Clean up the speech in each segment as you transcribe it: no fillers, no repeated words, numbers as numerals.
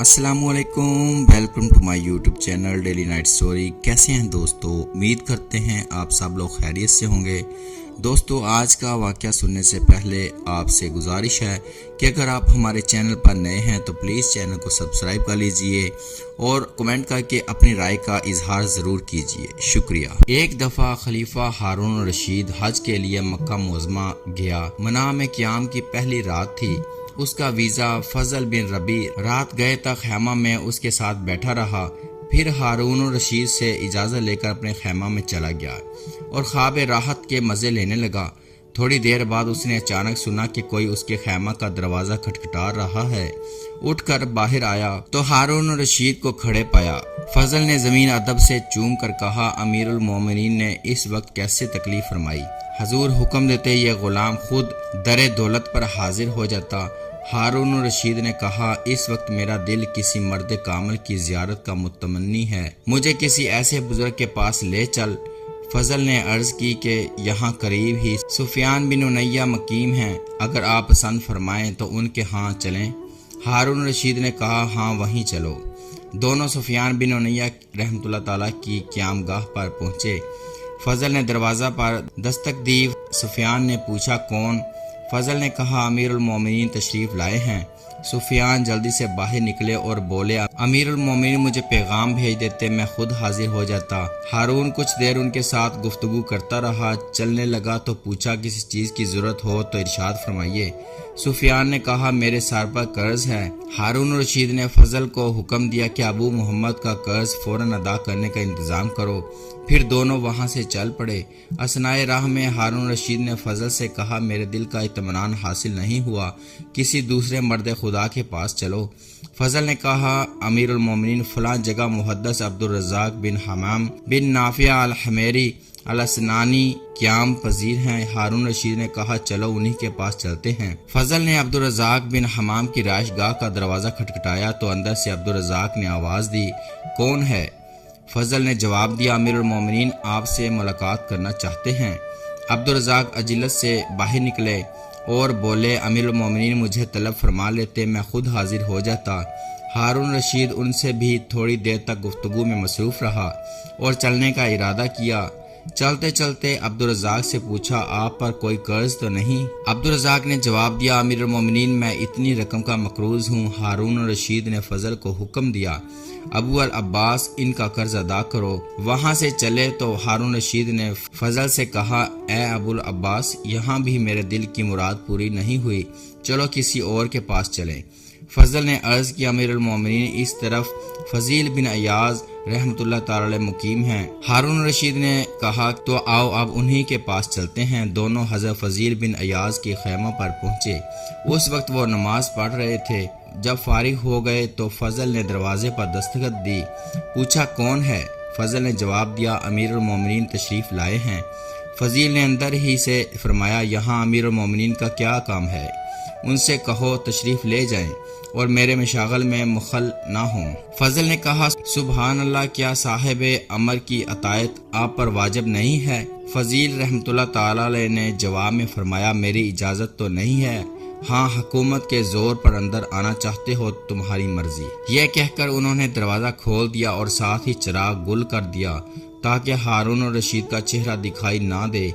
السلام علیکم، welcome to my YouTube channel daily night story. کیسے ہیں دوستو؟ امید کرتے ہیں آپ سب لوگ خیریت سے ہوں گے۔ دوستو، آج کا واقعہ سننے سے پہلے آپ سے گزارش ہے کہ اگر آپ ہمارے چینل پر نئے ہیں تو پلیز چینل کو سبسکرائب کر لیجئے اور کمنٹ کر کے اپنی رائے کا اظہار ضرور کیجئے، شکریہ۔ ایک دفعہ خلیفہ ہارون الرشید حج کے لیے مکہ معظمہ گیا۔ منام قیام کی پہلی رات تھی۔ اس کا ویزا فضل بن ربیع رات گئے تک خیمہ میں اس کے ساتھ بیٹھا رہا، پھر ہارون الرشید سے اجازت لے کر اپنے خیمہ میں چلا گیا اور خواب راحت کے مزے لینے لگا۔ تھوڑی دیر بعد اس نے اچانک سنا کہ کوئی اس کے خیمہ کا دروازہ کھٹکھٹا رہا ہے۔ اٹھ کر باہر آیا تو ہارون الرشید کو کھڑے پایا۔ فضل نے زمین ادب سے چوم کر کہا، امیر المومنین نے اس وقت کیسے تکلیف فرمائی؟ حضور حکم دیتے یہ غلام خود در دولت پر حاضر ہو جاتا۔ ہارون الرشید نے کہا، اس وقت میرا دل کسی مرد کامل کی زیارت کا متمنی ہے، مجھے کسی ایسے بزرگ کے پاس لے چل۔ فضل نے عرض کی کہ یہاں قریب ہی سفیان بن امیہ مقیم ہیں، اگر آپ پسند فرمائیں تو ان کے ہاں چلیں۔ ہارون الرشید نے کہا، ہاں وہیں چلو۔ دونوں سفیان بن امیہ رحمۃ اللہ تعالیٰ کی قیام گاہ پر پہنچے۔ فضل نے دروازہ پر دستک دی۔ سفیان نے پوچھا، کون؟ فضل نے کہا، امیر المومنین تشریف لائے ہیں۔ سفیان جلدی سے باہر نکلے اور بولے، امیر المومنین مجھے پیغام بھیج دیتے، میں خود حاضر ہو جاتا۔ ہارون کچھ دیر ان کے ساتھ گفتگو کرتا رہا، چلنے لگا تو پوچھا، کسی چیز کی ضرورت ہو تو ارشاد فرمائیے۔ سفیان نے کہا، میرے سر پر قرض ہے۔ ہارون الرشید نے فضل کو حکم دیا کہ ابو محمد کا قرض فوراً ادا کرنے کا انتظام کرو۔ پھر دونوں وہاں سے چل پڑے۔ اثنائے راہ میں ہارون الرشید نے فضل سے کہا، میرے دل کا اطمینان حاصل نہیں ہوا، کسی دوسرے مرد خدا کے پاس چلو۔ فضل نے کہا، امیر المومنین فلاں جگہ محدث عبدالرزاق بن حمام بن نافع الحمیری الاسنانی قیام پذیر ہیں۔ ہارون الرشید نے کہا، چلو انہی کے پاس چلتے ہیں۔ فضل نے عبدالرزاق بن حمام کی رہائش گاہ کا دروازہ کھٹکھٹایا تو اندر سے عبدالرزاق نے آواز دی، کون ہے؟ فضل نے جواب دیا، امیر المومنین آپ سے ملاقات کرنا چاہتے ہیں۔ عبدالرزاق عجلت سے باہر نکلے اور بولے، امیر المومنین مجھے طلب فرما لیتے، میں خود حاضر ہو جاتا۔ ہارون رشید ان سے بھی تھوڑی دیر تک گفتگو میں مصروف رہا اور چلنے کا ارادہ کیا۔ چلتے چلتے عبدالرزاق سے پوچھا، آپ پر کوئی قرض تو نہیں؟ عبدالرزاق نے جواب دیا، امیر المومنین میں اتنی رقم کا مقروض ہوں۔ ہارون الرشید نے فضل کو حکم دیا، ابو العباس ان کا قرض ادا کرو۔ وہاں سے چلے تو ہارون رشید نے فضل سے کہا، اے ابو العباس، یہاں بھی میرے دل کی مراد پوری نہیں ہوئی، چلو کسی اور کے پاس چلیں۔ فضل نے عرض کیا، امیر المومنین اس طرف فضیل بن ایاز رحمۃ اللہ تعالی مقیم ہیں۔ ہارون رشید نے کہا، تو آؤ اب انہی کے پاس چلتے ہیں۔ دونوں حضرت فضیل بن ایاز کے خیمہ پر پہنچے۔ اس وقت وہ نماز پڑھ رہے تھے۔ جب فارغ ہو گئے تو فضل نے دروازے پر دستخط دی، پوچھا، کون ہے؟ فضل نے جواب دیا، امیر المومنین تشریف لائے ہیں۔ فضیل نے اندر ہی سے فرمایا، یہاں امیر المومنین کا کیا کام ہے؟ ان سے کہو تشریف لے جائیں اور میرے مشاغل میں مخل نہ ہوں۔ فضل نے کہا، سبحان اللہ، کیا صاحب امر کی اطاعت آپ پر واجب نہیں ہے؟ فضیل رحمۃ اللہ تعالی نے جواب میں فرمایا، میری اجازت تو نہیں ہے، ہاں حکومت کے زور پر اندر آنا چاہتے ہو تمہاری مرضی۔ یہ کہہ کر انہوں نے دروازہ کھول دیا اور ساتھ ہی چراغ گل کر دیا تاکہ ہارون الرشید کا چہرہ دکھائی نہ دے۔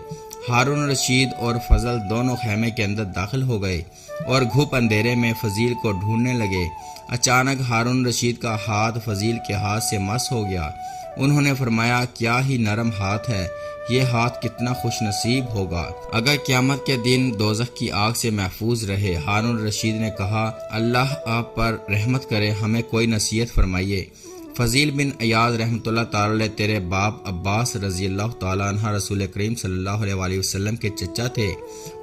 ہارون الرشید اور فضل دونوں خیمے کے اندر داخل ہو گئے اور گھپ اندھیرے میں فضیل کو ڈھونڈنے لگے۔ اچانک ہارون الرشید کا ہاتھ فضیل کے ہاتھ سے مس ہو گیا۔ انہوں نے فرمایا، کیا ہی نرم ہاتھ ہے، یہ ہاتھ کتنا خوش نصیب ہوگا اگر قیامت کے دن دوزخ کی آگ سے محفوظ رہے۔ ہارون الرشید نے کہا، اللہ آپ پر رحمت کرے، ہمیں کوئی نصیحت فرمائیے۔ فضیل بن ایاز رحمۃ اللہ تعالی تیرے باپ عباس رضی اللہ تعالیٰ عنہ رسول کریم صلی اللہ علیہ وآلہ وسلم کے چچا تھے۔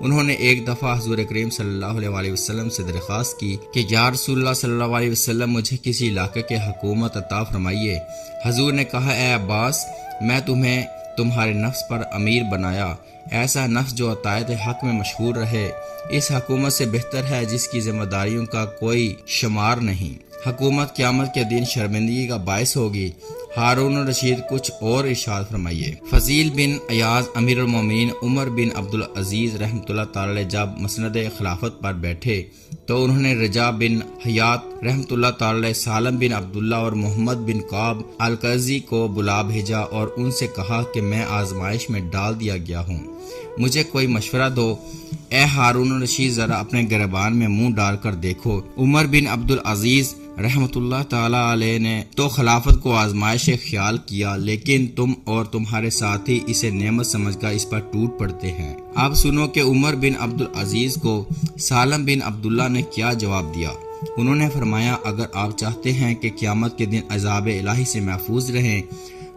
انہوں نے ایک دفعہ حضور کریم صلی اللہ علیہ وآلہ وسلم سے درخواست کی کہ یا رسول اللہ صلی اللہ علیہ وسلم مجھے کسی علاقے کے حکومت عطا فرمائیے۔ حضور نے کہا، اے عباس، میں تمہیں تمہارے نفس پر امیر بنایا، ایسا نفس جو اطاعت حق میں مشہور رہے، اس حکومت سے بہتر ہے جس کی ذمہ داریوں کا کوئی شمار نہیں۔ حکومت قیامت کے دن شرمندگی کا باعث ہوگی۔ ہارون الرشید کچھ اور ارشاد فرمائیے۔ فضیل بن ایاز امیر المومنین عمر بن عبدالعزیز رحمۃ اللہ تعالی جب مسند خلافت پر بیٹھے تو انہوں نے رجا بن حیات رحمۃ اللہ تعالی، سالم بن عبداللہ اور محمد بن کعب القرظی کو بلا بھیجا اور ان سے کہا کہ میں آزمائش میں ڈال دیا گیا ہوں، مجھے کوئی مشورہ دو۔ اے ہارون الرشید، ذرا اپنے گریبان میں منہ ڈال کر دیکھو۔ عمر بن عبدالعزیز رحمۃ اللہ تعالی علیہ نے تو خلافت کو آزمائش خیال کیا، لیکن تم اور تمہارے ساتھی اسے نعمت سمجھ کر اس پر ٹوٹ پڑتے ہیں۔ اب سنو کہ عمر بن عبدالعزیز کو سالم بن عبداللہ نے کیا جواب دیا۔ انہوں نے فرمایا، اگر آپ چاہتے ہیں کہ قیامت کے دن عذاب الہی سے محفوظ رہیں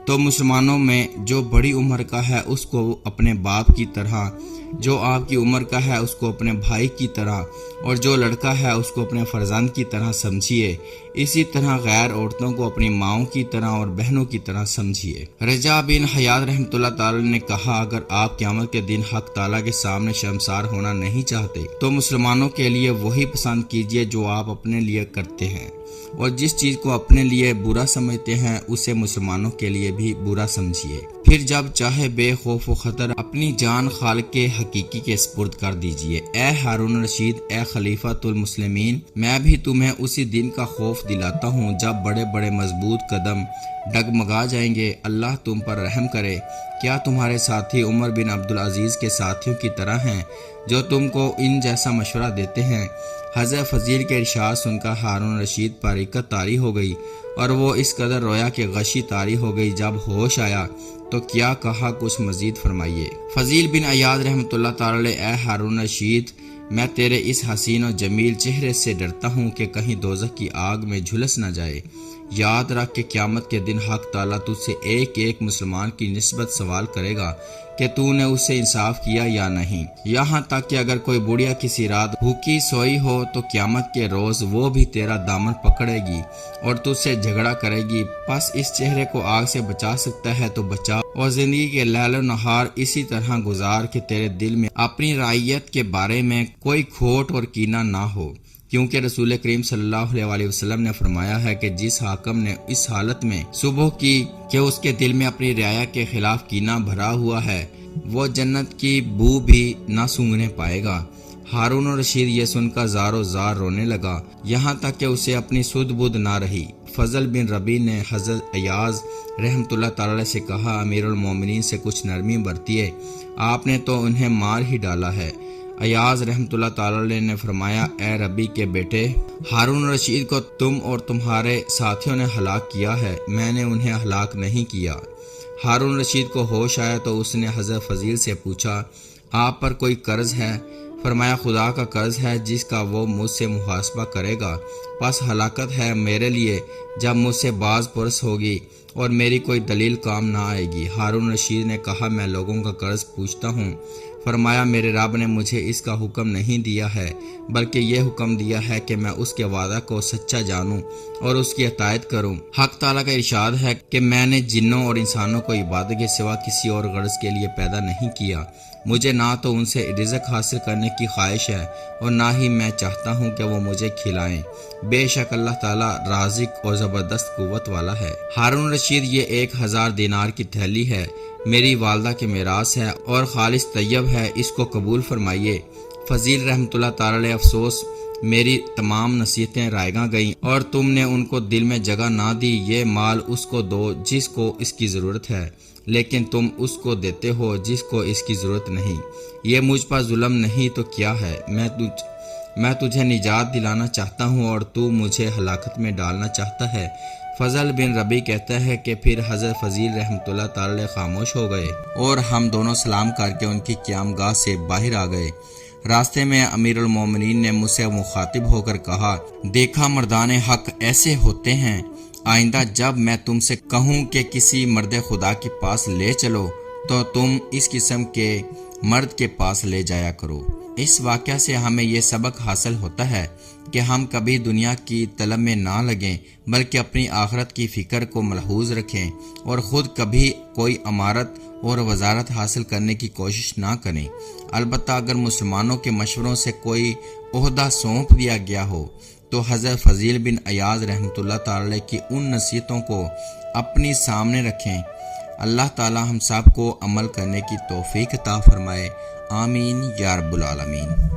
تو مسلمانوں میں جو بڑی عمر کا ہے اس کو اپنے باپ کی طرح، جو آپ کی عمر کا ہے اس کو اپنے بھائی کی طرح، اور جو لڑکا ہے اس کو اپنے فرزند کی طرح سمجھیے۔ اسی طرح غیر عورتوں کو اپنی ماؤں کی طرح اور بہنوں کی طرح سمجھیے۔ رجا بن حیات رحمۃ اللہ تعالی نے کہا، اگر آپ قیامت کے دن حق تعالیٰ کے سامنے شرمسار ہونا نہیں چاہتے تو مسلمانوں کے لیے وہی پسند کیجیے جو آپ اپنے لیے کرتے ہیں، اور جس چیز کو اپنے لیے برا سمجھتے ہیں اسے مسلمانوں کے لیے بھی برا سمجھیے۔ پھر جب چاہے بے خوف و خطر اپنی جان خالق کے حقیقی کے سپرد کر دیجیے۔ اے ہارون رشید، اے خلیفۃ المسلمین، میں بھی تمہیں اسی دن کا خوف دلاتا ہوں جب بڑے بڑے مضبوط قدم ڈگمگا جائیں گے۔ اللہ تم پر رحم کرے۔ کیا تمہارے ساتھی عمر بن عبدالعزیز کے ساتھیوں کی طرح ہیں جو تم کو ان جیسا مشورہ دیتے ہیں؟ حضرت فضیل کے ارشاد سن کر ہارون رشید پر حقیقت طاری ہو گئی اور وہ اس قدر رویا کہ غشی طاری ہو گئی۔ جب ہوش آیا تو کیا کہا، کچھ مزید فرمائیے۔ فضیل بن ایاز رحمۃ اللہ تعالی، اے ہارون رشید، میں تیرے اس حسین و جمیل چہرے سے ڈرتا ہوں کہ کہیں دوزخ کی آگ میں جھلس نہ جائے۔ یاد رکھ کہ قیامت کے دن حق تعالیٰ تجھ سے ایک ایک مسلمان کی نسبت سوال کرے گا کہ تو نے اس سے انصاف کیا یا نہیں، یہاں تک کہ اگر کوئی بڑھیا کسی رات بھوکی سوئی ہو تو قیامت کے روز وہ بھی تیرا دامن پکڑے گی اور تجھ سے جھگڑا کرے گی۔ پس اس چہرے کو آگ سے بچا سکتا ہے تو بچا، اور زندگی کے لیل و نہار اسی طرح گزار کہ تیرے دل میں اپنی رعیت کے بارے میں کوئی کھوٹ اور کینہ نہ ہو، کیونکہ رسول کریم صلی اللہ علیہ وسلم نے فرمایا ہے کہ جس حاکم نے اس حالت میں صبح کی کہ اس کے دل میں اپنی رعایا کے خلاف کینہ بھرا ہوا ہے، وہ جنت کی بو بھی نہ سونگنے پائے گا۔ ہارون الرشید یہ سن کر زار و زار رونے لگا، یہاں تک کہ اسے اپنی سدھ بدھ نہ رہی۔ فضل بن ربی نے حضرت ایاز رحمۃ اللہ تعالی سے کہا، امیر المومنین سے کچھ نرمی برتیے، آپ نے تو انہیں مار ہی ڈالا ہے۔ ایاز رحمۃ اللہ تعالی نے فرمایا، اے ربی کے بیٹے، ہارون رشید کو تم اور تمہارے ساتھیوں نے ہلاک کیا ہے، میں نے انہیں ہلاک نہیں کیا۔ ہارون رشید کو ہوش آیا تو اس نے حضرت فضیل سے پوچھا، آپ پر کوئی قرض ہے؟ فرمایا، خدا کا قرض ہے جس کا وہ مجھ سے محاسبہ کرے گا، پس ہلاکت ہے میرے لیے جب مجھ سے باز پرس ہوگی اور میری کوئی دلیل کام نہ آئے گی۔ ہارون رشید نے کہا، میں لوگوں کا قرض پوچھتا ہوں۔ فرمایا، میرے رب نے مجھے اس کا حکم نہیں دیا ہے، بلکہ یہ حکم دیا ہے کہ میں اس کے وعدہ کو سچا جانوں اور اس کی اطاعت کروں۔ حق تعالیٰ کا ارشاد ہے کہ میں نے جنوں اور انسانوں کو عبادت کے سوا کسی اور غرض کے لیے پیدا نہیں کیا، مجھے نہ تو ان سے رزق حاصل کرنے کی خواہش ہے اور نہ ہی میں چاہتا ہوں کہ وہ مجھے کھلائیں، بے شک اللہ تعالیٰ رازق اور زبردست قوت والا ہے۔ ہارون رشید، یہ 1000 دینار کی تھیلی ہے، میری والدہ کے میراث ہے اور خالص طیب ہے، اس کو قبول فرمائیے۔ فضیل رحمۃ اللہ تعالی، افسوس میری تمام نصیحتیں رائیگاں گئیں اور تم نے ان کو دل میں جگہ نہ دی۔ یہ مال اس کو دو جس کو اس کی ضرورت ہے، لیکن تم اس کو دیتے ہو جس کو اس کی ضرورت نہیں۔ یہ مجھ پر ظلم نہیں تو کیا ہے؟ میں تجھے نجات دلانا چاہتا ہوں اور تو مجھے ہلاکت میں ڈالنا چاہتا ہے۔ فضل بن ربی کہتا ہے کہ پھر حضرت فضیل رحمۃ اللہ تعالی خاموش ہو گئے اور ہم دونوں سلام کر کے ان کی قیام گاہ سے باہر آ گئے۔ راستے میں امیر المومنین نے مجھ سے مخاطب ہو کر کہا، دیکھا مردان حق ایسے ہوتے ہیں، آئندہ جب میں تم سے کہوں کہ کسی مرد خدا کے پاس لے چلو تو تم اس قسم کے مرد کے پاس لے جایا کرو۔ اس واقعہ سے ہمیں یہ سبق حاصل ہوتا ہے کہ ہم کبھی دنیا کی طلب میں نہ لگیں بلکہ اپنی آخرت کی فکر کو ملحوظ رکھیں اور خود کبھی کوئی امارت اور وزارت حاصل کرنے کی کوشش نہ کریں۔ البتہ اگر مسلمانوں کے مشوروں سے کوئی عہدہ سونپ دیا گیا ہو تو حضرت فضیل بن ایاز رحمۃ اللہ تعالی کی ان نصیحتوں کو اپنی سامنے رکھیں۔ اللہ تعالی ہم سب کو عمل کرنے کی توفیق عطا فرمائے، آمین یا رب العالمین۔